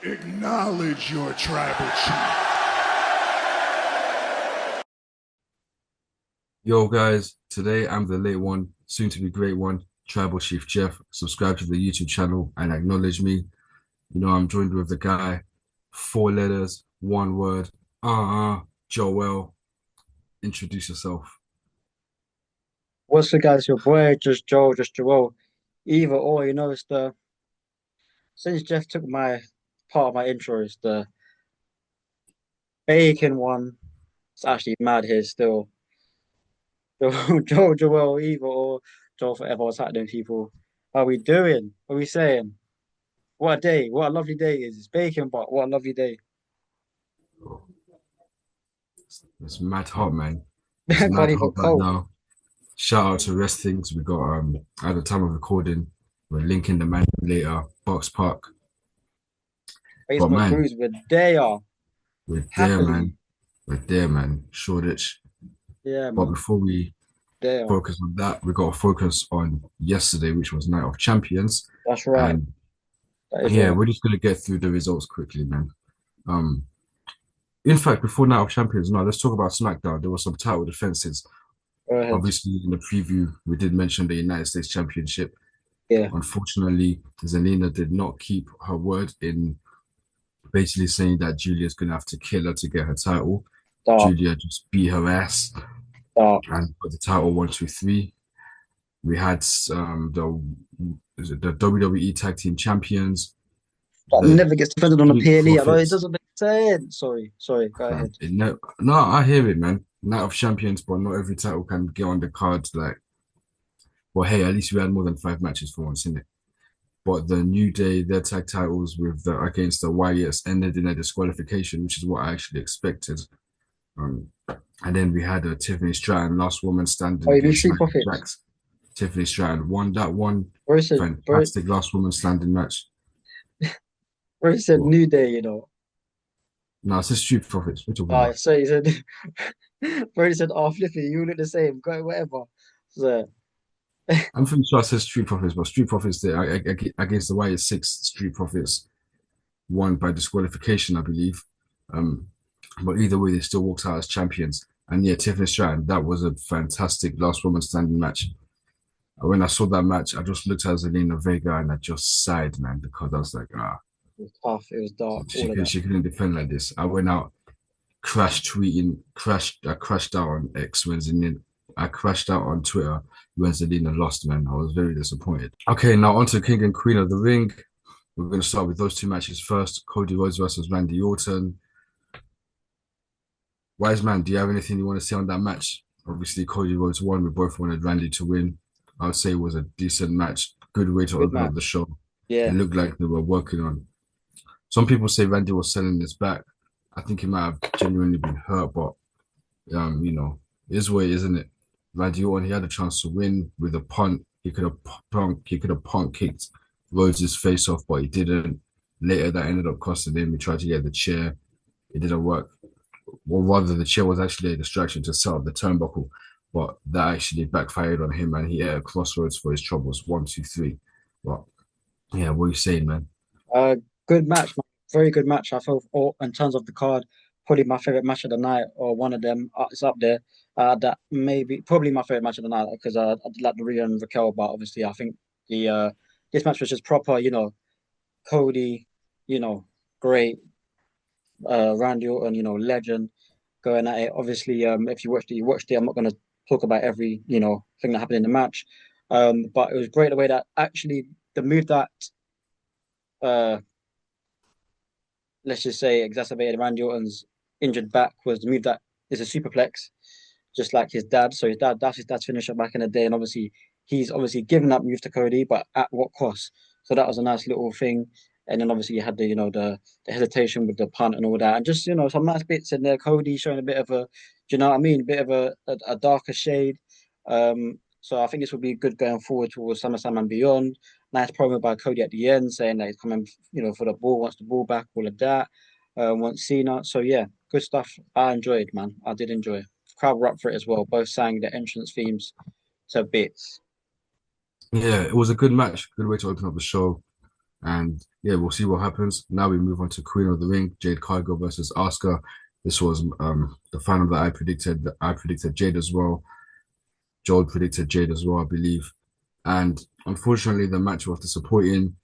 Acknowledge your tribal chief. Yo, guys, today I'm the late one, soon to be great one, Tribal Chief Jeff. Subscribe to the YouTube channel and acknowledge me. I'm joined with the guy, four letters, one word, Joel. Introduce yourself. What's the guys? Your boy, just Joe, just Joel. Either or, it's the since Jeff took my part of my intro, it's the bacon one. It's actually mad here still. Joe, Joel, either or, Joel forever. What's happening, people? How we doing? What are we saying? What a day! What a lovely day it is. It's bacon, but what a lovely day. It's mad hot, man. It's mad Bloody hot hot right cold. now. Shout out to Rest Things. We got at the time of recording, we're linking the man later, Box Park. But Facebook man, crews with they are we're there, happily. man. We're there, man. Shoreditch. Yeah, But man. before we They are. focus on that. We got to focus on yesterday, which was Night of Champions. That's right. And That is yeah, right. we're just gonna get through the results quickly, man. Um, in fact, before Night of Champions, now let's talk about Smackdown. There were some title defenses. Go ahead. Obviously, in the preview, we did mention the United States Championship. Yeah. Unfortunately, Zelina did not keep her word in basically saying that Julia's gonna have to kill her to get her title. Dark. Julia just beat her ass Dark. and got the title 1, 2, 3. We had the WWE Tag Team Champions, That the never gets defended on a Street PLE. I know it Profits. doesn't make sense. Sorry, go ahead. No, I hear it, man. Night of Champions, but not every title can get on the card. Like, well, hey, at least we had more than 5 matches for once, in it. But the New Day, their tag titles with against the Wyatts ended in a disqualification, which is what I actually expected. Um, and then we had Tiffany Stratton, last woman standing Oh, you mean against Street Nia Profits? Jax. Tiffany Stratton won that one. Bro, Fantastic last woman standing match. bro said Well, New Day. no, it's just Street Profits. We're talking Ah, about. so he said, bro said, oh, Flippy, you look the same. Go, whatever. So, I'm pretty sure I said Street Profits, but Street Profits there against the Wyatt 6 Street Profits won by disqualification, I believe. Um, but either way, they still walked out as champions. And yeah, Tiffany Stratton, that was a fantastic last woman standing match. When I saw that match, I just looked at Zelina Vega and I just sighed, man, because I was like, it was tough. It was dark. All of that. she couldn't defend like this. I went out, I crashed out on X when Zelina, I crashed out on Twitter when Zelina lost, man. I was very disappointed. Okay, now on to King and Queen of the Ring. We're going to start with those two matches first. Cody Rhodes versus Randy Orton. Wise man, do you have anything you want to say on that match? Obviously, Cody Rhodes won. We both wanted Randy to win. I would say it was a decent match. Good way to Good open up the match. show. It Yeah. looked like they were working on. Some people say Randy was selling this back. I think he might have genuinely been hurt, but it is what it is, isn't it? Randy Orton, he had a chance to win with a punt. He could have punt kicked Rhodes' face off, but he didn't. Later, that ended up costing him. He tried to get the chair. It didn't work. Or rather, the chair was actually a distraction to set up the turnbuckle, but that actually backfired on him, and he had a crossroads for his troubles. 1, 2, 3. But yeah, what are you saying, man? Uh, good match, man. Very good match. I feel, in terms of the card, probably my favorite match of the night, or one of them. It's up there. That maybe probably my favorite match of the night because I did like the Rhea and Raquel, but obviously I think the this match was just proper. Cody, great. Randy Orton, legend, going at it. Obviously, if you watched it. I'm not going to talk about every thing that happened in the match, but it was great the way that actually the move that uh let's just say exacerbated Randy Orton's injured back was the move that is a superplex, just like his dad. So that's his dad's finisher back in the day, and obviously he's obviously given that move to Cody, but at what cost? So that was a nice little thing. And then obviously you had the hesitation with the punt and all that, and just some nice bits in there. Cody showing a bit of a, do you know what I mean? A bit of a darker shade. So I think this will be good going forward towards SummerSlam and beyond. Nice promo by Cody at the end saying that he's coming, for the ball, wants the ball back, all of that. Wants Cena. So yeah, good stuff. I enjoyed, man. I did enjoy it. Crowd were up for it as well. Both sang the entrance themes to bits. Yeah, it was a good match. Good way to open up the show. And yeah, we'll see what happens. Now we move on to Queen of the Ring, Jade Cargill versus Asuka. This was the final that I predicted. I predicted Jade as well. Joel predicted Jade as well, I believe. And unfortunately, the match was disappointing.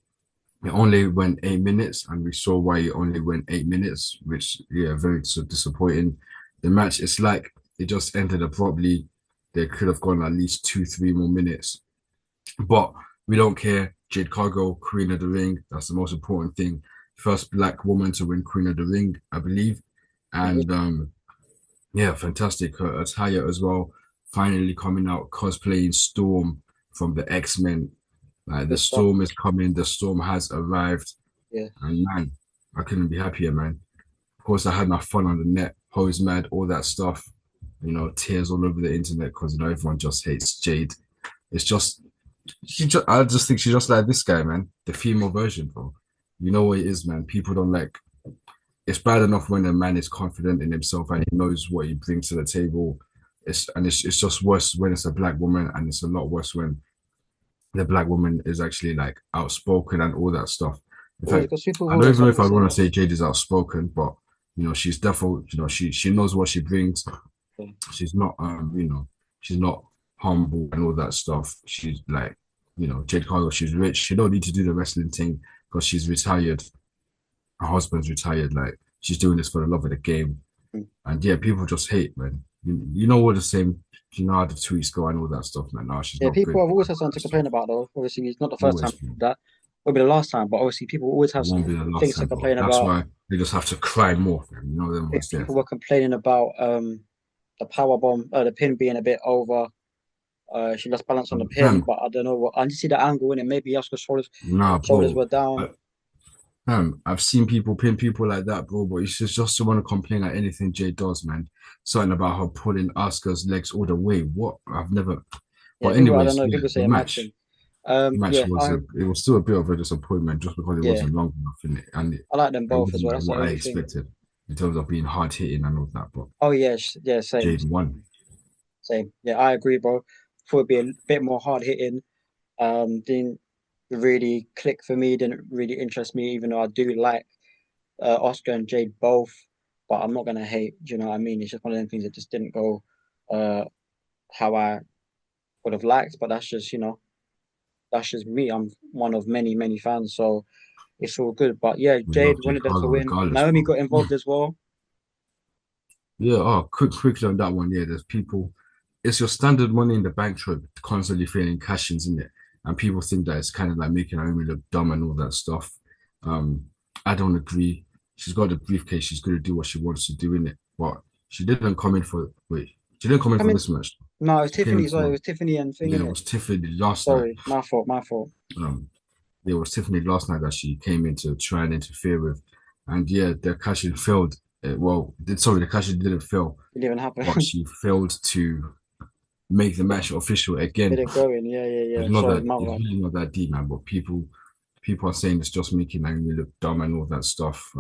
It only went 8 minutes, and we saw why it only went 8 minutes, which yeah, very disappointing. The match, it's like it just ended abruptly. They could have gone at least 2, 3 more minutes, but we don't care. Jade Cargill, Queen of the Ring, that's the most important thing. First black woman to win Queen of the Ring, I believe, Yeah, and yeah, fantastic. Her attire as well, finally coming out cosplaying Storm from the X-Men. Like the good stuff. storm is coming, the storm has arrived. Yeah. And man, I couldn't be happier, man. Of course, I had my fun on the net, Hose Mad, all that stuff. Tears all over the internet because everyone just hates Jade. It's just I just think she's just like this guy, man. The female version, bro. You know what it is, man. People don't like. It's bad enough when a man is confident in himself and he knows what he brings to the table. It's just worse when it's a black woman, and it's a lot worse when the black woman is actually like outspoken and all that stuff. In Always, fact, because people I don't always even know like if to I say want to that. say Jade is outspoken, but she's definitely, she knows what she brings. Yeah. She's not she's not humble and all that stuff. She's like, Jade Cargill, she's rich. She don't need to do the wrestling thing because she's retired. Her husband's retired. Like she's doing this for the love of the game. Mm. And yeah, people just hate, man. You know what the same, how the tweets go and all that stuff, man. No, she's Yeah, not people good. have always had something to complain about, though. Obviously, it's not the first time Always, man. that, will be the last time, but obviously, people always have It won't be the last things to time, bro. complain That's about. why they just have to cry more, fam. You know them If ones there. people were complaining about the power bomb, the pin being a bit over, she lost balance on the pin, Fam, but I don't know what. I didn't see the angle in it. Maybe Asuka's nah, shoulders bro. were down. I've seen people pin people like that, bro. But it's just to want to complain at anything Jay does, man. Something about her pulling Asuka's legs all the way. What? I've never. Yeah, But people. I don't anyways, know. yeah, People the say match, matching. match Yeah, was it was still a bit of a disappointment just because it yeah, wasn't long enough in it, and I like them it both as wasn't well. like That's the what I only thing. expected in terms of being hard hitting and all that. But Oh yeah, yeah, same, Jade won. same. Yeah, I agree, bro. Thought it'd be a bit more hard hitting. Didn't really click for me. Didn't really interest me, even though I do like Oscar and Jade both. But I'm not gonna hate. Do you know what I mean? It's just one of them things that just didn't go uh how I would have liked. But that's just me. I'm one of many, many fans, so it's all good. But yeah, We Jade love Jade wanted them to Cargill win. regardless, Naomi bro. got involved as well. Yeah, quickly on that one. Yeah, there's people. It's your standard money in the bank trope, constantly feeling cash-ins in it, and people think that it's kind of like making Naomi look dumb and all that stuff. Um, I don't agree. She's got the briefcase. She's going to do what she wants to do in it. But she didn't come in for wait. She didn't come in I for mean, this match. no, it was She came Tiffany. Sorry, it into was Tiffany and thing yeah, in it it. was Tiffany last night. Sorry, my fault, my fault. Um, it was Tiffany last night that she came in to try and interfere with, and yeah, the cash-in failed. The cash-in didn't fail, It didn't even but happen. she failed to make the match official Get again. it going. Yeah, yeah, It's yeah. not Sorry, that my it's bad. really not that deep, man. But people are saying it's just making Naomi look dumb and all that stuff.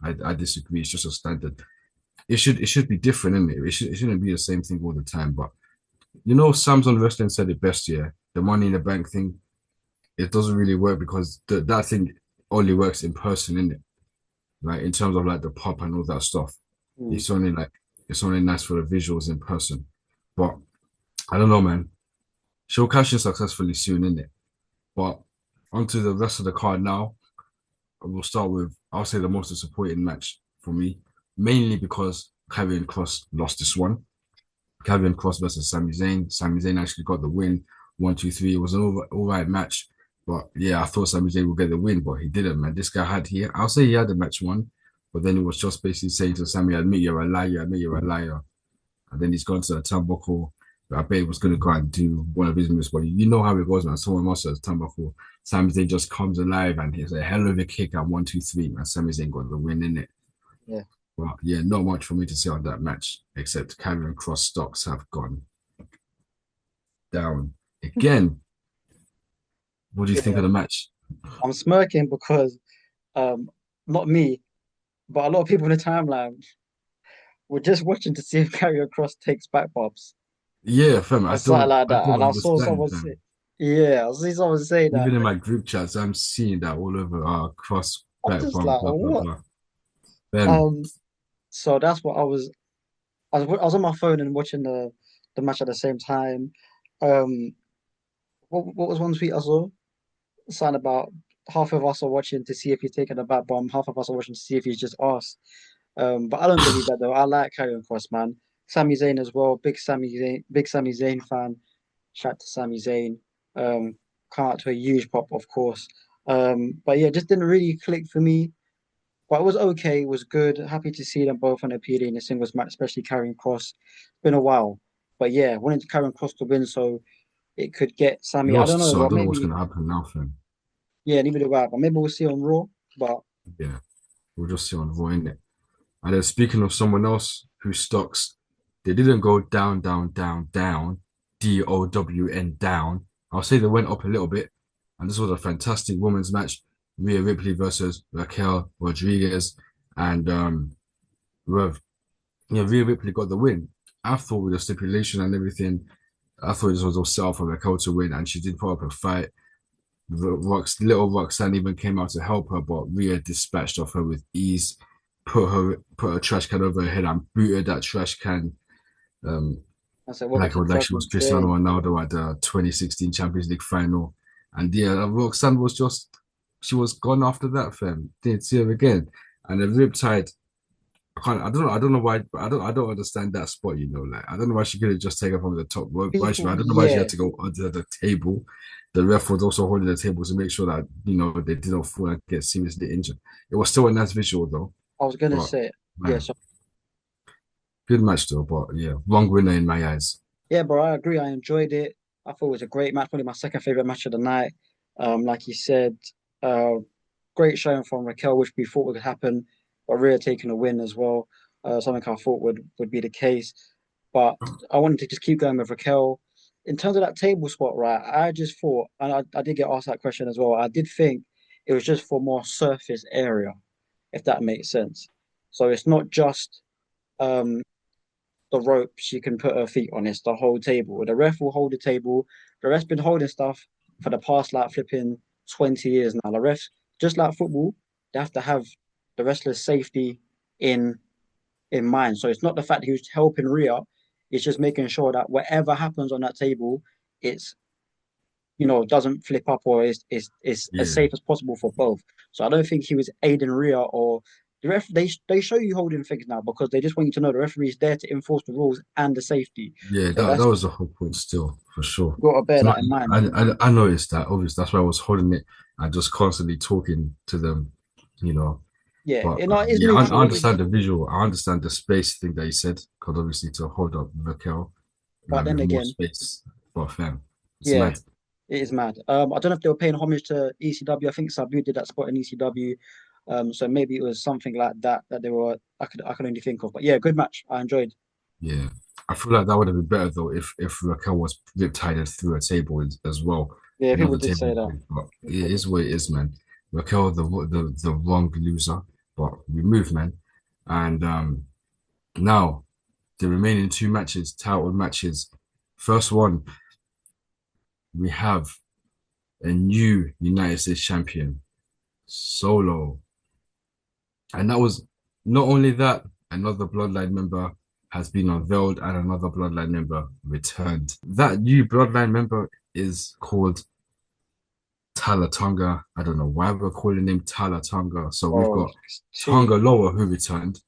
I disagree. It's just a standard. It should be different, isn't it? It shouldn't be the same thing all the time. But Sam's on wrestling said it best. Yeah, the Money in the Bank thing. It doesn't really work because that thing only works in person, isn't it? Like in terms of like the pop and all that stuff. Hmm. It's only like it's only nice for the visuals in person. But I don't know, man. She'll cash in successfully soon, innit? But onto the rest of the card now. We'll start with, I'll say, the most disappointing match for me, mainly because Karrion Kross lost this one. Karrion Kross versus Sami Zayn. Sami Zayn actually got the win, 1, 2, 3. It was an all right match, but yeah, I thought Sami Zayn would get the win, but he didn't. Man, this guy I'll say he had the match won, but then it was just basically saying to Sami, "Admit you're a liar, admit you're a liar," and then he's gone to the turnbuckle. I bet he was going to go and do one of his moves, but you know how it goes, man. Someone must have turnbuckle. Sami Zayn just comes alive and he's a hell of a kick at 1, 2, 3. Man, Sami Zayn got the win in it. Yeah. Well, yeah, not much for me to say on that match, except Karrion Kross stocks have gone down again. What do you think Yeah. of the match? I'm smirking because um not me, but a lot of people in the timeline were just watching to see if Karrion Cross takes back bobs Yeah, fam, or something like I that. don't And I saw understand, someone say, fam. Yeah, I see someone say that. Even in my group chats, I'm seeing that all over. Cross I'm back just bum, like, blah blah what? blah. Then Um, so that's what I was. I was on my phone and watching the match at the same time. Um, what was one tweet I saw? Something about half of us are watching to see if he's taking a bad bomb, half of us are watching to see if he's just asked. But I don't believe that though. I like Karrion Kross, man. Sami Zayn as well. Big Sami Zayn fan. Shout out to Sami Zayn. Come out to a huge pop, of course. But yeah, just didn't really click for me. But it was okay. It was good. Happy to see them both on a PD in a singles match, especially Karrion Kross. Been a while. But yeah, wanted Karrion Kross to win so it could get he Sami. I don't lost, know, so I but don't know what's maybe gonna happen now, fam. yeah, neither do I. But maybe we'll see on Raw. But Yeah, we'll just see on Raw, innit? And then speaking of someone else whose stocks, they didn't go down, down, down, down, DOWN down. I'll say they went up a little bit. And this was a fantastic women's match. Rhea Ripley versus Raquel Rodriguez. And Rev, yeah, Rhea Ripley got the win. I thought with the stipulation and everything, I thought this was all set up for Raquel to win, and she did put up a fight. Little Roxanne even came out to help her, but Rhea dispatched off her with ease, put a trash can over her head and booted that trash can um I said, welcome to the like she was judgment Cristiano day. Ronaldo at the 2016 Champions League final. And yeah, Roxanne was just she was gone after that, fam. Didn't see her again. And the riptide, I don't know why I don't understand that spot, like I don't know why she could have just taken from the top rope. People, I don't know why she yeah, had to go under the table. The ref was also holding the table to make sure that they didn't fall and get seriously injured. It was still a nice visual though. I was gonna But say, yeah, man, so good match though. But yeah, wrong winner in my eyes. yeah, bro, I agree. I enjoyed it. I thought it was a great match, probably my second favorite match of the night. Like you said, uh, great showing from Raquel, which we thought would happen, but Rhea taking a win as well. Something I thought would be the case. But I wanted to just keep going with Raquel. In terms of that table spot, right? I just thought, and I did get asked that question as well. I did think it was just for more surface area, if that makes sense. So it's not just um the rope she can put her feet on. It's the whole table. The ref will hold the table. The ref's been holding stuff for the past like flipping 20 years now. The refs, just like football, they have to have the wrestler's safety in in mind. So it's not the fact that he was helping Rhea, it's just making sure that whatever happens on that table, it's doesn't flip up or is as Yeah, safe as possible for both. So I don't think he was aiding Rhea or the ref. They show you holding things now because they just want you to know the referee is there to enforce the rules and the safety. yeah, So that that's was the whole point still for sure. got to bear So that in mind. I noticed that obviously that's why I was holding it and just constantly talking to them, you know. Yeah, But it is yeah, I neutral. understand the visual. I understand the space thing that you said, because obviously to hold up Raquel But with then more again, space for fam. It's yeah, mad. it is mad. I don't know if they were paying homage to ECW. I think Sabu did that spot in ECW. So maybe it was something like that that they were. I could only think of. But yeah, good match. I enjoyed. Yeah. I feel like that would have been better though if Raquel was riptided through a table as well. Yeah, people Another did table, say that. but it is what it is, man. Raquel, the wrong loser, but we move, man. And now the remaining two matches, title matches. First one, we have a new United States champion, Solo. And that was not only that, another bloodline member has been unveiled and another bloodline member returned. That new bloodline member is called Talatonga. I don't know why we're calling him Talatonga. So we've Oh, got T. Tonga Loa who returned.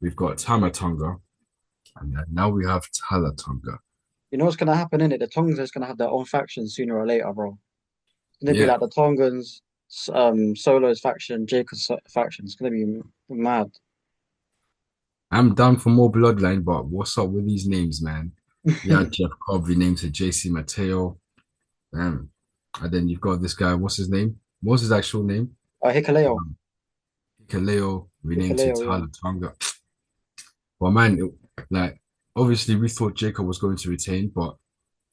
We've got Tamatonga. And then now we have Talatonga. You know what's gonna happen in it? The Tongans is gonna have their own faction sooner or later, bro. It's gonna be Yeah, like the Tongans, Solo's faction, Jacob's faction. It's gonna be mad. I'm down for more bloodline, but what's up with these names, man? Yeah, Jeff Cobb renamed to JC Mateo. Um, and then you've got this guy, what's his name? What's his actual name? Hikaleo, Um, Kaleo renamed to Hikaleo, yeah. Tyler Tonga. Well, man, like obviously we thought Jacob was going to retain, but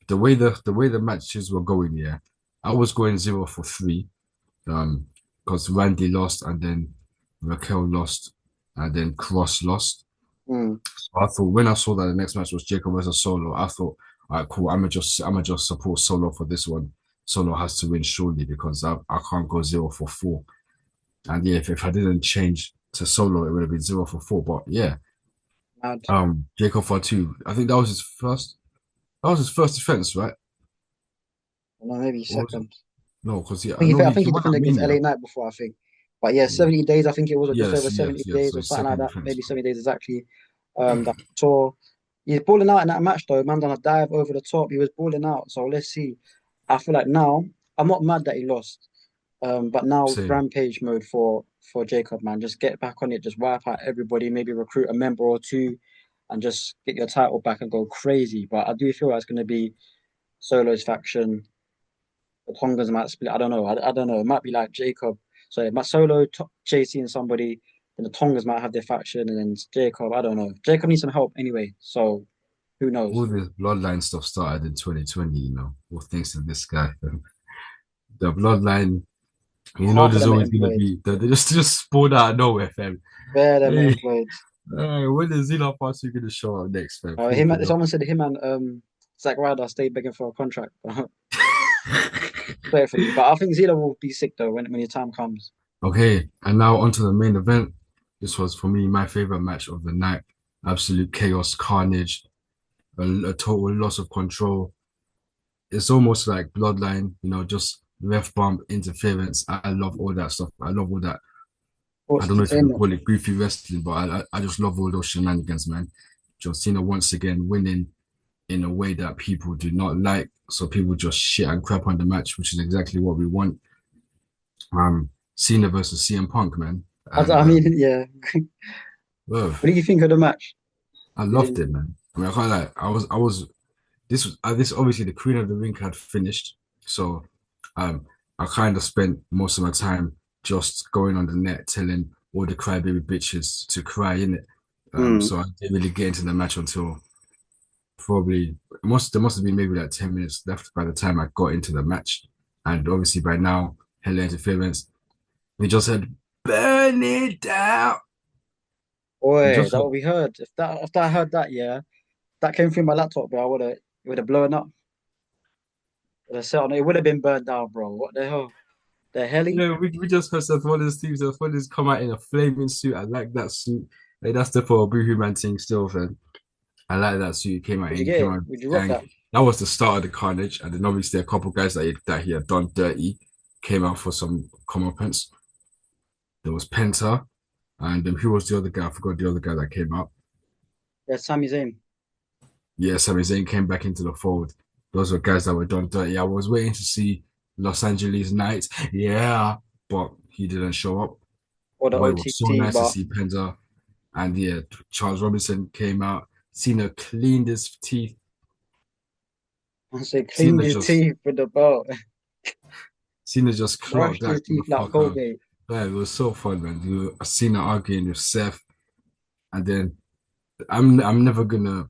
the way the matches were going, yeah, I was going 0 for 3, because Randy lost and then Raquel lost and then Kross lost. Mm. So I thought when I saw that the next match was Jacob versus Solo, I thought, all right, cool. I'm gonna just support Solo for this one. Solo has to win surely because I can't go 0 for 4. And yeah, if I didn't change to Solo, it would have been 0 for 4. But yeah, Mad. Jacob Fatu, I think that was his first. That was his first defense, right? No, maybe Or was it? second. No, because yeah, I I think know I think he he won at defended against Mania. LA Knight before, I think. But yeah, Yeah. 70 days, I think it was, or just over Yes, 70 yes, yes. days So or his something like second that. defense. Maybe 70 days exactly. That tour. He's balling out in that match though. Man done a dive over the top. He was balling out. So let's see. I feel like now I'm not mad that he lost. But now Same. rampage mode for Jacob, man. Just get back on it, just wipe out everybody, maybe recruit a member or two, and just get your title back and go crazy. But I do feel like it's gonna be Solo's faction. The Tongans might split. I don't know. I don't know. It might be like Jacob. So it might Solo, JC, and somebody. Then the Tongas might have their faction, and then Jacob. I don't know. Jacob needs some help anyway. So who All knows? this bloodline stuff started in 2020, all thanks to this guy. The bloodline, Half of there's them are always gonna employed. be they just spawned out of nowhere, fam. Where them are Hey, employed. when is Zilla Party gonna show up next, fam? Him. Flipping up. Someone said him and Zack Ryder stayed begging for a contract. Respectfully, but I think Zila will be sick though when your time comes. Okay, and now onto the main event. This was for me my favorite match of the night. Absolute chaos, carnage, a total loss of control. It's almost like bloodline, just ref bump interference. I love all that stuff. I love all that. I Sports don't know if you can entertainment. call it goofy wrestling, but I just love all those shenanigans, man. John Cena once again winning in a way that people do not like. So people just shit and crap on the match, which is exactly what we want. Cena versus CM Punk, man. And I mean, yeah. bro, What do you think of the match? I Did loved you, it, man. I mean, I can't lie. This obviously the Queen of the Ring had finished, so um, I kind of spent most of my time just going on the net telling all the crybaby bitches to cry in it. mm, So I didn't really get into the match until probably there must have been maybe like 10 minutes left by the time I got into the match, and obviously by now hella interference. We just said burn it down. We boy, just that heard, what we heard. If I heard that, yeah, that came through my laptop, bro. I would have blown up. Would have set on it would have been burned down, bro. What the hell? The helly? we just heard Seth Rollins team. Seth Rollins come out in a flaming suit. I like that suit. Like that's the for a Boohoo Man thing still, man. I like that suit. He came out Would you in, get came it? out Would you rock gang. that? That was the start of the carnage, and then obviously a couple guys that he had done dirty came out for some comeuppance. There was Penta, and who was the other guy? I forgot the other guy that came out. Yeah, Sami Zayn. Yeah, Sami Zayn came back into the fold. Those were guys that were done dirty. I was waiting to see Los Angeles Knights, yeah, but he didn't show up. Or the But it was so OTT, nice to but see Penta. And yeah, Charles Robinson came out. Cena cleaned his teeth. I say cleaned Cena his just teeth with the belt. Cena just clocked Brushed his that teeth like motherfucker. Colgate. Yeah, it was so fun, man. Cena arguing with Seth, and then I'm never gonna.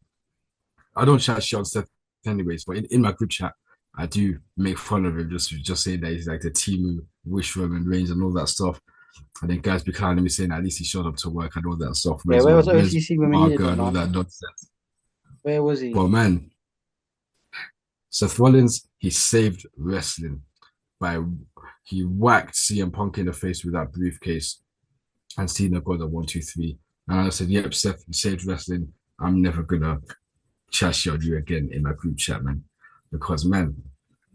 I don't chat shit on Seth anyways, but in my group chat, I do make fun of him just saying that he's like the team wish Roman Reigns and all that stuff. And then guys be clowning me saying at least he showed up to work and all that stuff. Yeah, Where's where was where's OTC when we needed Marga him, and all man? that nonsense. Where was he? But man, Seth Rollins, he saved wrestling by he whacked CM Punk in the face with that briefcase, and Cena got a 1, 2, 3. And I said, "Yep, Seth, you saved wrestling. I'm never gonna chat shit on you again in my group chat, man." Because man,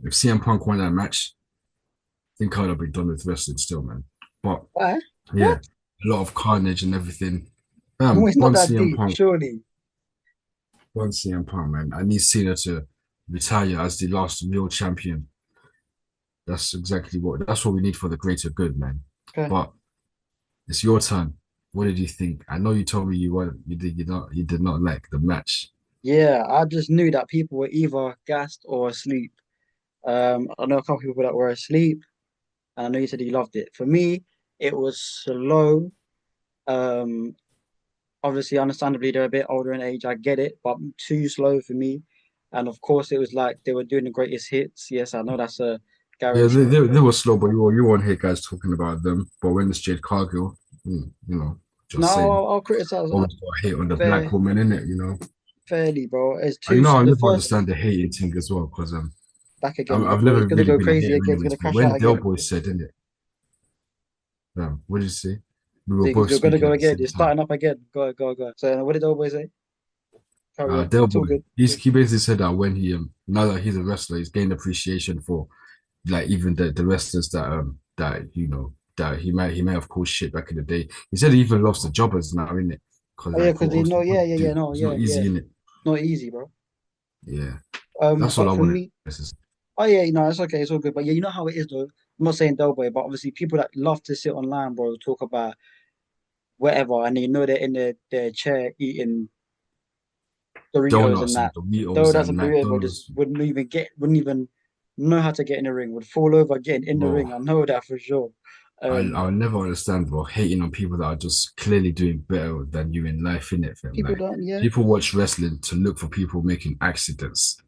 if CM Punk won that match, I think I'd have been done with wrestling still, man. But Why? yeah, What? a lot of carnage and everything. No, it's not One that CM deep, Punk, surely. one CM Punk, man. I need Cena to retire as the last real champion. That's what we need for the greater good, man. Okay. But it's your turn. What did you think? I know you told me you did not like the match. Yeah, I just knew that people were either gassed or asleep. I know a couple people that were asleep, and I know you said you loved it. For me, it was slow. Um, Obviously, understandably, they're a bit older in age. I get it, but too slow for me. And of course, it was like they were doing the greatest hits. Yes, I know that's a Yeah, guarantee. they were slow, but you won't hear guys talking about them. But when it's Jade Cargill, No, just saying, I'll criticize that always got a hate on the black fair, woman, in it. fairly, bro. It's I too know I the never first. understand the hating thing as well, because Back again. I've Bro. He's never gonna really go been a crazy hater again. He's anyways, gonna but crash out when Del again. Boy said, innit? What did you say? We were So both you're gonna speaking go at the again. same You're time. starting up again. Go. So what did the old boy say? Carry on. Del It's all Boy, good. he basically said that when he now that he's a wrestler, he's gained appreciation for like even the wrestlers that that he may have called shit back in the day. He said he even lost the jobbers now, innit? Because Oh yeah, like because what they else know. you want to Yeah. do? No, It's not yeah. easy, innit? Not easy, bro. Yeah, that's all I But for wanted me, to say. oh yeah, it's okay, it's all good. But yeah, you know how it is though. I'm not saying Del Boy, but obviously people that love to sit online, bro, talk about whatever, and you know they're in their chair eating Doritos and Donuts and that. Though Doritos that's and a Doritos, bro, just McDonald's, wouldn't even know how to get in the ring. Would fall over getting in the bro. ring. I know that for sure. I'll never understand, bro, hating on people that are just clearly doing better than you in life, innit, fam? People Like, don't. Yeah, people watch wrestling to look for people making accidents.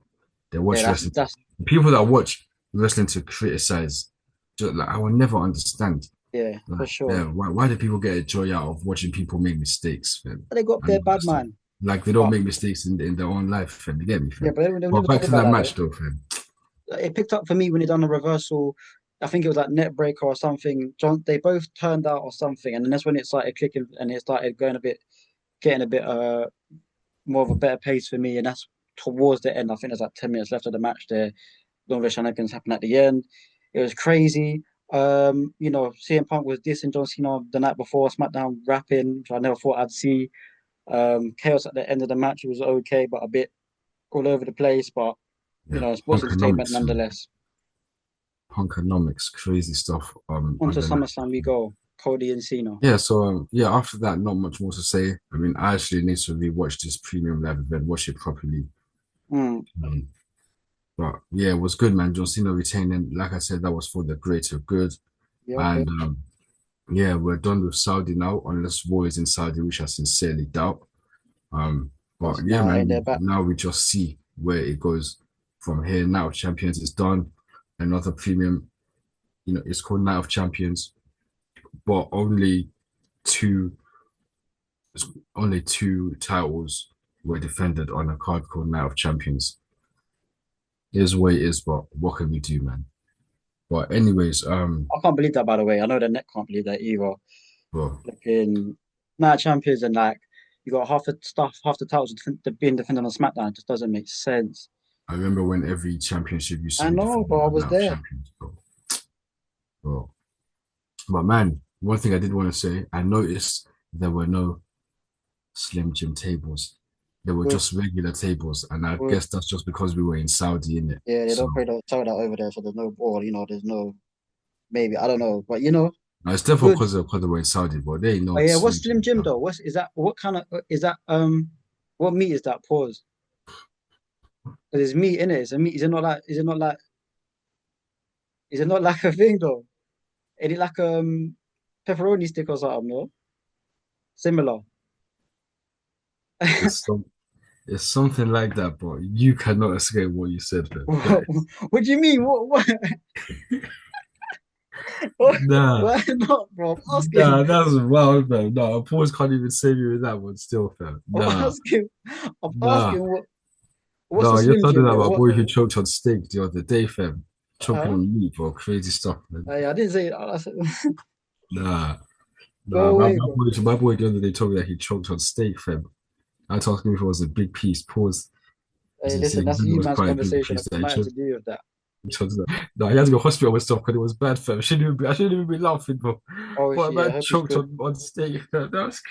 They yeah. watch That's wrestling. that's People that watch wrestling to criticize, just like I will never understand. yeah for Like, sure. yeah, why do people get a joy out of watching people make mistakes, fam? They got I their don't bad understand. man, Like they don't but make mistakes in their own life, fam. You get me, yeah, fam? but they'll But never back talk to about that that though. match, though, fam. It picked up for me when he done a reversal. I think it was like net breaker or something. They both turned out or something, and then that's when it started clicking and it started going getting a bit more of a better pace for me. And that's towards the end. I think there's like 10 minutes left of the match. There, Long shenanigans happened at the end. It was crazy. CM Punk was dissing John Cena the night before SmackDown rapping, which I never thought I'd see. Chaos at the end of the match was okay, but a bit all over the place. But Yeah, sports entertainment punkonomics, man. nonetheless. Punkonomics, crazy stuff. On Onto the night. SummerSlam we go. Cody and Cena. Yeah, so yeah, after that, not much more to say. I mean, I actually need to rewatch this premium live event, watch it properly. Mm, Um, but yeah, it was good, man. John Cena retaining, like I said, that was for the greater good. yeah, okay. And yeah, we're done with Saudi now, unless war is in Saudi, which I sincerely doubt. Um, but That's yeah, nah, ain't man, there back. now we just see where it goes from here. Night of Champions is done. Another premium, it's called Night of Champions, but two only two titles were defended on a card called Night of Champions. It is what it is, but what can we do, man? But anyways, I can't believe that, by the way. I know the net can't believe that either. bro, Flipping Night Champions and like you got half the titles being defended on SmackDown. It just doesn't make sense. I remember when every championship used to I be know, defended bro. I on was Night of there. Champions, bro. But man, one thing I did want to say, I noticed there were no Slim Jim tables. They were Good, just regular tables, and I good. guess that's just because we were in Saudi, in it. Yeah, they So don't sell that over there, so there's no ball. There's no maybe I don't know, but it's definitely good. because they were in Saudi, but they ain't Oh no yeah, what's Slim Slim Jim. Jim though? What's is that? What kind of is that? What meat is that? Pause. There's meat in it. It's a meat. Is it not like? Is it not like? Is it not like a thing though? Is it like pepperoni stick or something? No, similar. It's some, it's something like that, but you cannot escape what you said, man. That is, What do you mean? What? nah, Why not, bro? nah, that's wild, man. Nah, a pause can't even save you with that one, still, fam. I'm Nah, asking, I'm nah, asking what's a nah. You're Slim talking Jim, bro? about a What? boy who choked on steak the other day, fam. Choking Huh? on meat, bro. Crazy stuff, man. I didn't say. Nah, nah. Go My, away, my bro. boy, my boy the other day told me that he choked on steak, fam. I asked him if it was a big piece. Pause. Hey, He said listen, he that's said it you was man's quite a big conversation. piece I've that got he nothing choked. to do with that. No, he had to go hospital with stuff because it was bad, fam. I shouldn't even be laughing, bro. Oh But a shit, yeah, I man hope he's choked good. on steak, fam. That was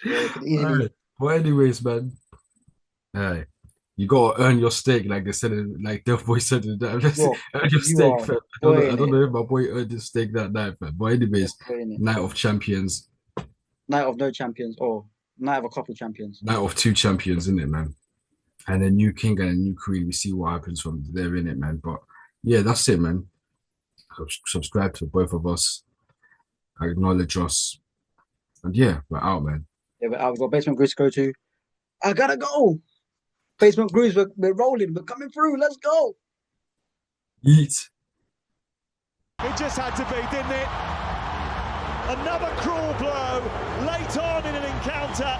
Yeah, it could easily. alright. But anyways, man, hey, you gotta earn your steak, like they said, like Death Boy said in that. You're Earn your you steak, are fam. I boying don't it. know if my boy earned his steak that night, fam. But You're anyways, boying it. Night of Champions, Night of no champions, or night of a couple champions. Night of two champions, isn't it, man? And a new king and a new queen. We see what happens from there, in it, man. But yeah, that's it, man. Subscribe to both of us. Acknowledge us, and yeah, we're out, man. Yeah, but I've got basement grooves to go to. I gotta go. Basement grooves, we're rolling. We're coming through. Let's go. Eat. It just had to be, didn't it? Another cruel blow late on in an encounter.